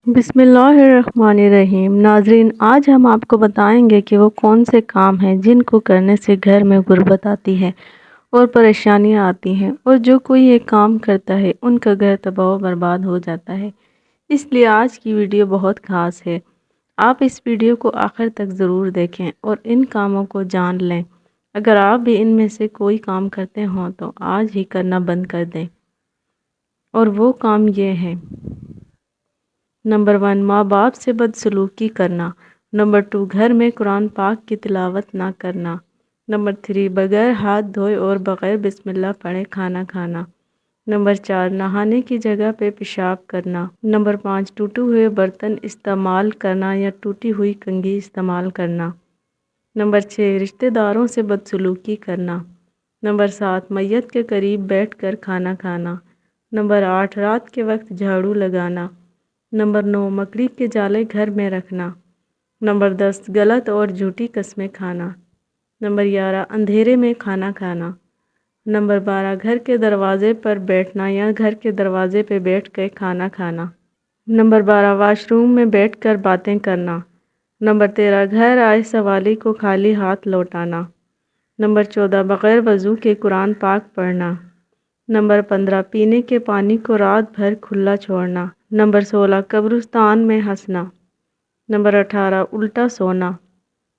बिस्मिल्लाहिर्रहमानिर्रहीम। नाजरीन, आज हम आपको बताएंगे कि वो कौन से काम हैं जिनको करने से घर में गुर्बत आती है और परेशानियां आती हैं, और जो कोई ये काम करता है उनका घर तबाह बर्बाद हो जाता है। इसलिए आज की वीडियो बहुत ख़ास है। आप इस वीडियो को आखिर तक ज़रूर देखें और इन कामों को जान लें। अगर आप भी इनमें से कोई काम करते हों तो आज ही करना बंद कर दें। और वो काम ये है: नंबर 1, माँ बाप से बदसलूकी करना। नंबर 2, घर में कुरान पाक की तिलावत ना करना। नंबर 3, बगैर हाथ धोए और बगैर बिस्मिल्लाह पढ़े खाना खाना। नंबर 4, नहाने की जगह पे पेशाब करना। नंबर 5, टूटे हुए बर्तन इस्तेमाल करना या टूटी हुई कंघी इस्तेमाल करना। नंबर 6, रिश्तेदारों से बदसलूकी करना। नंबर 7, मैयत के करीब बैठकर खाना खाना। नंबर 8, रात के वक्त झाड़ू लगाना। नंबर 9, मकड़ी के जाले घर में रखना। नंबर 10, गलत और झूठी कस्में खाना। नंबर 11, अंधेरे में खाना खाना। नंबर 12, घर के दरवाजे पर बैठना या घर के दरवाजे पे बैठ कर खाना खाना। नंबर 12, वाशरूम में बैठकर बातें करना। नंबर 13, घर आए सवाली को खाली हाथ लौटाना। नंबर 14, बग़ैर वज़ू के कुरान पाक पढ़ना। नंबर 15, पीने के पानी को रात भर खुला छोड़ना। नंबर 16, कब्रिस्तान में हंसना। नंबर 18, उल्टा सोना।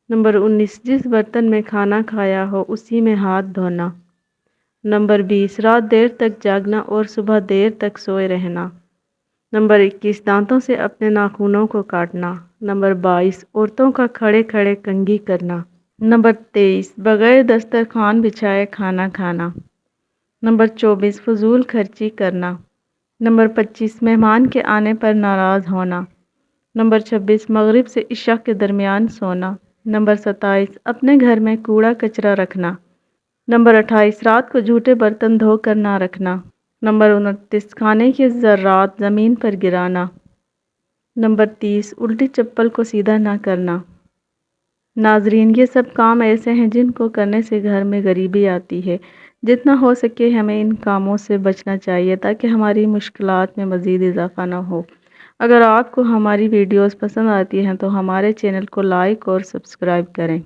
नंबर 19, जिस बर्तन में खाना खाया हो उसी में हाथ धोना। नंबर 20, रात देर तक जागना और सुबह देर तक सोए रहना। नंबर 21, दांतों से अपने नाखूनों को काटना। नंबर 22, औरतों का खड़े खड़े कंघी करना। नंबर 23, बगैर दस्तरखान बिछाए खाना खाना। नंबर 24, फजूल खर्ची करना। नंबर 25, मेहमान के आने पर नाराज़ होना। नंबर 26, मगरिब से इशा के दरमियान सोना। नंबर 27, अपने घर में कूड़ा कचरा रखना। नंबर 28, रात को झूठे बर्तन धो कर ना रखना। नंबर 29, खाने के ज़र्रात ज़मीन पर गिराना। नंबर 30, उल्टी चप्पल को सीधा ना करना। नाजरीन, ये सब काम ऐसे हैं जिनको करने से घर में गरीबी आती है। जितना हो सके हमें इन कामों से बचना चाहिए ताकि हमारी मुश्किलात में मज़ीद इजाफ़ा ना हो। अगर आपको हमारी वीडियोस पसंद आती हैं तो हमारे चैनल को लाइक और सब्सक्राइब करें।